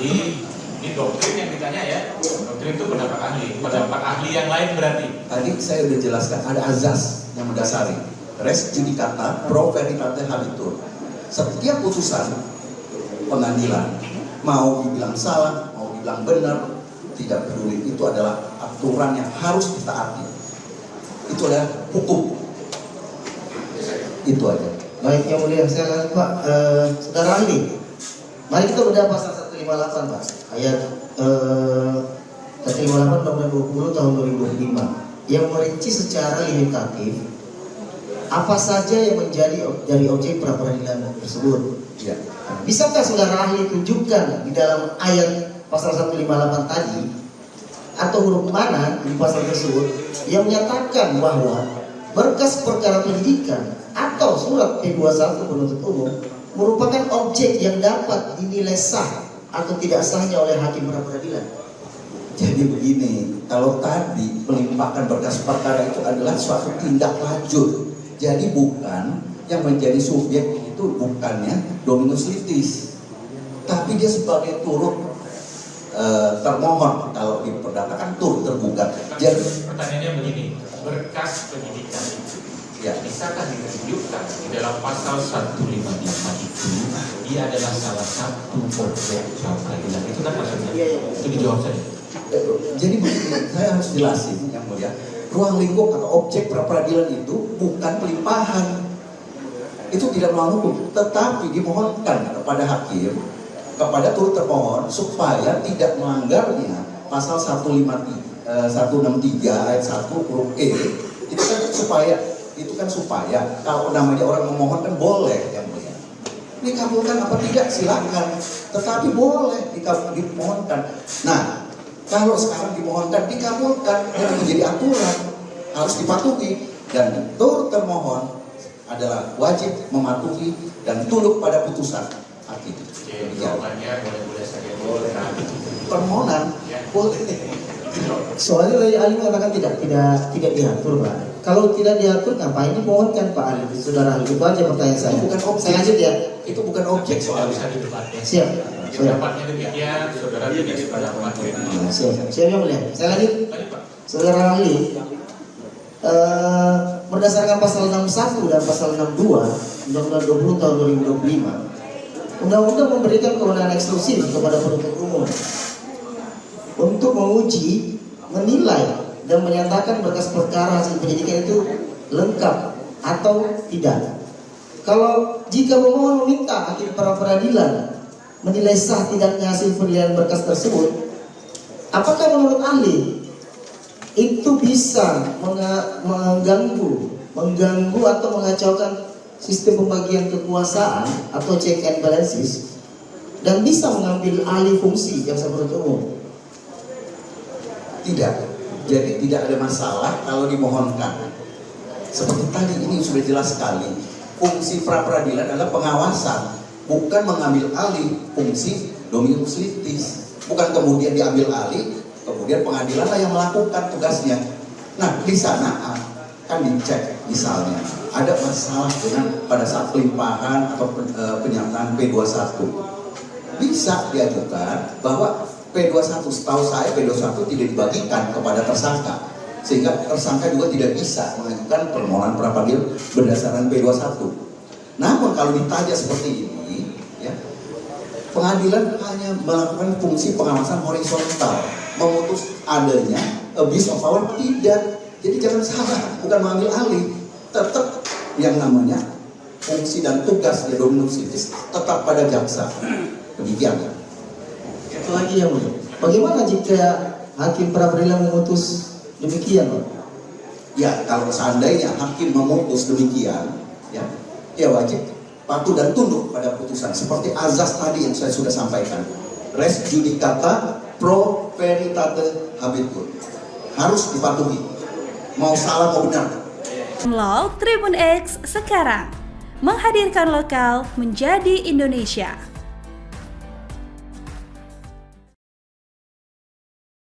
ahli. Ini doktrin yang ditanya ya. Doktrin itu pendapat ahli. Pendapat ahli yang lain berarti. Tadi saya udah jelaskan ada azas yang mendasari. Res judicata pro veritate habetur. Setiap putusan pengadilan, mau dibilang salah, mau dibilang benar, tidak peduli, itu adalah aturan yang harus ditaati. Itu adalah hukum. Itu aja. Baik, yang mulia, saya lanjut Pak. Saudara ahli, mari kita bedah pasal 158 Pak, ayat 158 Undang-Undang 20 tahun 2005 yang merinci secara limitatif apa saja yang menjadi dari objek pra-peradilan tersebut. Ya. Bisakah saudara ahli tunjukkan di dalam ayat pasal 158 tadi atau huruf mana di pasal tersebut yang menyatakan bahwa berkas perkara penyidikan atau surat P21 penuntut umum merupakan objek yang dapat dinilai sah atau tidak sahnya oleh hakim pra-peradilan? Jadi begini, kalau tadi pelimpahan berkas perkara itu adalah suatu tindak lanjut. Jadi bukan yang menjadi subjek itu bukannya dominus litis, tapi dia sebagai turut termohon. Kalau di perdata kan turut tergugat. Jadi Pertanyaannya begini, berkas penyidikan itu ya, bisakah ditunjukkan di dalam pasal 155 itu dia adalah salah satu objek pra-peradilan? Itu kan maksudnya. Itu dijawab saja. jadi begini, saya harus jelasin yang mulia. Ruang lingkup atau objek pra-peradilan itu bukan pelimpahan. Itu tidak melawan hukum, tetapi dimohonkan kepada hakim, kepada turut termohon supaya tidak melanggarnya pasal 163 ayat 1 huruf E. Itu kan supaya kalau namanya orang memohon kan boleh yang mulia. Dikabulkan apa tidak silakan, tetapi boleh dimohonkan. Nah, kalau sekarang dimohonkan dikabulkan, yang menjadi aturan harus dipatuhi, dan turut termohon adalah wajib mematuhi dan tunduk pada putusan hakim. Jawabannya boleh-boleh saja. Boleh. Permohonan boleh. Soalnya dari ahli mengatakan tidak diatur Pak. Kalau tidak diatur ngapain dimohonkan Pak ahli, saudara ahli? Itu aja pertanyaan saya. Itu bukan objek. Saya lanjut ya. Itu bukan objek Soal soalnya. bisa didebatkan. Siap. Pendapatnya demikian, saudara tidak sependapat. Siap yang mulia. Saya lanjut. Lanjut, Pak. Saudara ahli, berdasarkan pasal 61 dan pasal 62 Undang-Undang 20 tahun 2025, Undang-Undang memberikan kewenangan eksklusif kepada penuntut umum untuk menguji, menilai, dan menyatakan berkas perkara hasil penyidikan itu lengkap atau tidak. Kalau jika pemohon meminta hakim pra-peradilan menilai sah tidaknya hasil penilaian berkas tersebut, apakah menurut ahli itu bisa mengganggu atau mengacaukan sistem pembagian kekuasaan atau check and balances dan bisa mengambil alih fungsi jaksa penuntut umum? Tidak. Jadi tidak ada masalah kalau dimohonkan. Seperti tadi ini sudah jelas sekali. Fungsi pra-peradilan adalah pengawasan, bukan mengambil alih fungsi dominus litis. Bukan kemudian diambil alih, kemudian pengadilan lah yang melakukan tugasnya. Nah, di sana kan dicek misalnya ada masalah dengan pada saat pelimpahan atau penyataan P21. Bisa diajukan bahwa P21, setahu saya P21 tidak dibagikan kepada tersangka, sehingga tersangka juga tidak bisa mengajukan permohonan pra-peradilan berdasarkan P21. Namun kalau ditanya seperti ini, ya, pengadilan hanya melakukan fungsi pengawasan horizontal, memutus adanya abuse of power tidak. Jadi jangan salah, bukan mengambil alih, tetap yang namanya fungsi dan tugas di dominus litis tetap pada jaksa. Demikian. Satu lagi yang mulia, bagaimana jika hakim pra-peradilan memutus demikian Pak? Ya, kalau seandainya hakim memutus demikian, ya wajib patuh dan tunduk pada putusan. Seperti azas tadi yang saya sudah sampaikan, res judicata pro veritate habetur, harus dipatuhi. Mau salah mau benar. Download Tribun X sekarang, menghadirkan lokal menjadi Indonesia.